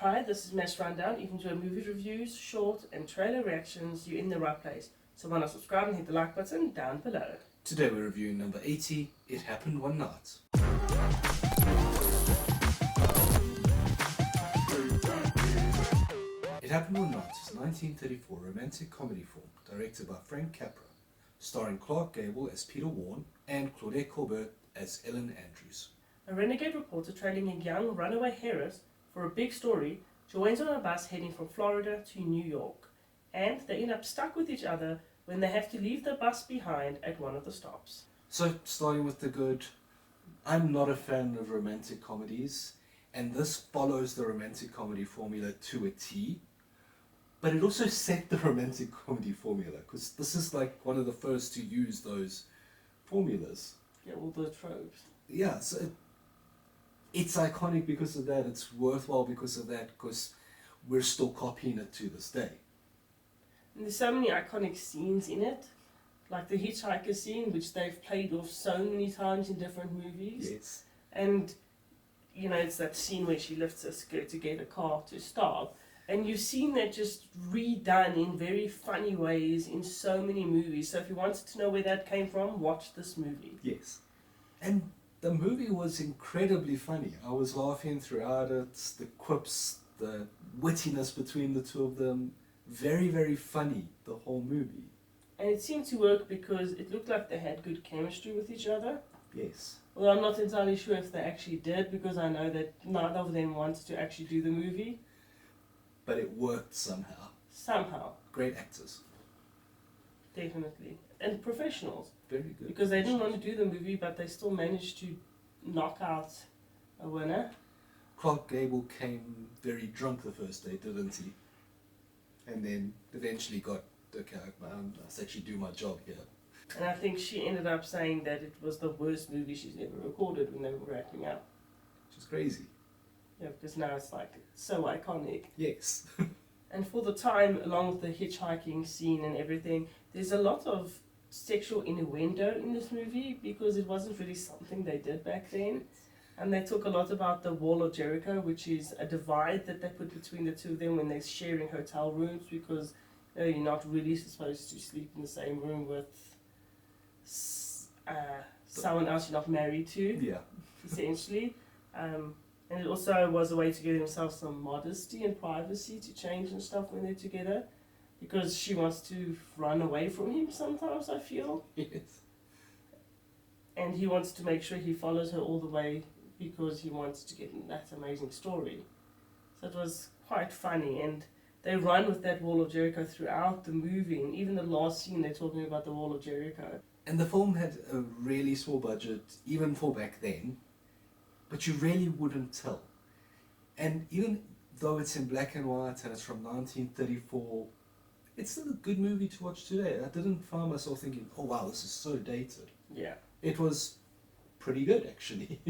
Hi, this is Mess Rundown. If you enjoy movie reviews, short and trailer reactions, you're in the right place. So why not subscribe and hit the like button down below. Today we're reviewing number 80, It Happened One Night. It Happened One Night is a 1934 romantic comedy film directed by Frank Capra, starring Clark Gable as Peter Warren and Claudette Colbert as Ellen Andrews. A renegade reporter trailing a young runaway heiress for a big story joins on a bus heading from Florida to New York, and they end up stuck with each other when they have to leave the bus behind at one of the stops. So, starting with the good, I'm not a fan of romantic comedies, and this follows the romantic comedy formula to a T, but it also set the romantic comedy formula, because this is like one of the first to use those formulas. Yeah, all the tropes. Yeah, so it's iconic because of that, it's worthwhile because of that, because we're still copying it to this day. And there's so many iconic scenes in it, like the hitchhiker scene, which they've played off so many times in different movies. Yes. And, you know, it's that scene where she lifts her skirt to get a car to stop. And you've seen that just redone in very funny ways in so many movies. So if you wanted to know where that came from, watch this movie. Yes. And the movie was incredibly funny. I was laughing throughout it, the quips, the wittiness between the two of them. Very, very funny, the whole movie. And it seemed to work because it looked like they had good chemistry with each other. Yes. Well, I'm not entirely sure if they actually did, because I know that neither of them wanted to actually do the movie. But it worked somehow. Somehow. Great actors. Definitely. And professionals. Very good. Because they didn't want to do the movie, but they still managed to knock out a winner. Clark Gable came very drunk the first day, didn't he? And then eventually got, okay, let's actually do my job here. And I think she ended up saying that it was the worst movie she's ever recorded when they were wrapping up. Which is crazy. Yeah, because now it's like so iconic. Yes. And for the time, along with the hitchhiking scene and everything, there's a lot of sexual innuendo in this movie because it wasn't really something they did back then. And they talk a lot about the Wall of Jericho, which is a divide that they put between the two of them when they're sharing hotel rooms, because you're not really supposed to sleep in the same room with someone else you're not married to, Yeah. essentially. And it also was a way to give themselves some modesty and privacy to change and stuff when they're together, because she wants to run away from him sometimes, I feel. Yes. And he wants to make sure he follows her all the way because he wants to get that amazing story. So it was quite funny, and they run with that Wall of Jericho throughout the movie, and even the last scene they're talking about the Wall of Jericho. And the film had a really small budget, even for back then, but you really wouldn't tell. And even though it's in black and white and it's from 1934, it's still a good movie to watch today. I didn't find myself thinking, oh wow, this is so dated. Yeah. It was pretty good, actually.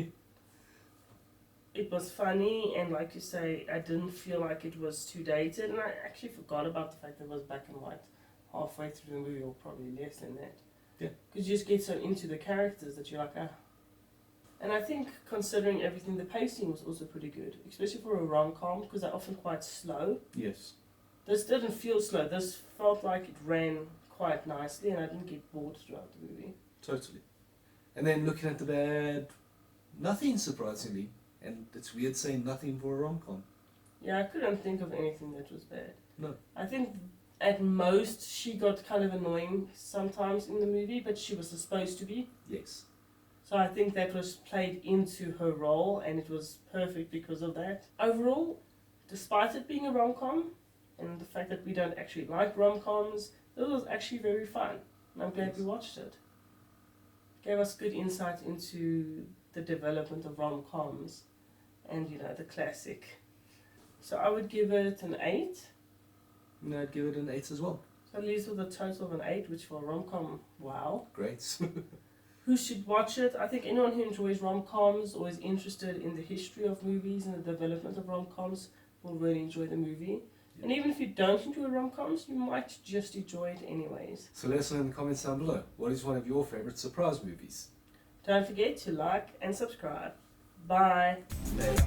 It was funny, and like you say, I didn't feel like it was too dated, and I actually forgot about the fact that it was black and white halfway through the movie, or probably less than that. Yeah. Because you just get so into the characters that you're like, ah. And I think, considering everything, the pacing was also pretty good, especially for a rom-com, because they're often quite slow. Yes. This didn't feel slow. This felt like it ran quite nicely, and I didn't get bored throughout the movie. Totally. And then looking at the bad, nothing surprisingly. And it's weird saying nothing for a rom-com. Yeah, I couldn't think of anything that was bad. No. I think at most she got kind of annoying sometimes in the movie, but she was supposed to be. Yes. So I think that was played into her role, and it was perfect because of that. Overall, despite it being a rom-com, and the fact that we don't actually like rom-coms, it was actually very fun. And I'm glad we watched it. It gave us good insight into the development of rom-coms and, you know, the classic. So I would give it an 8. And I'd give it an 8 as well. So it leaves with a total of an 8, which for a rom-com, wow. Great. Who should watch it? I think anyone who enjoys rom-coms or is interested in the history of movies and the development of rom-coms will really enjoy the movie. Yeah. And even if you don't enjoy rom-coms, you might just enjoy it anyways. So let us know in the comments down below. What is one of your favourite surprise movies? Don't forget to like and subscribe. Bye. Later.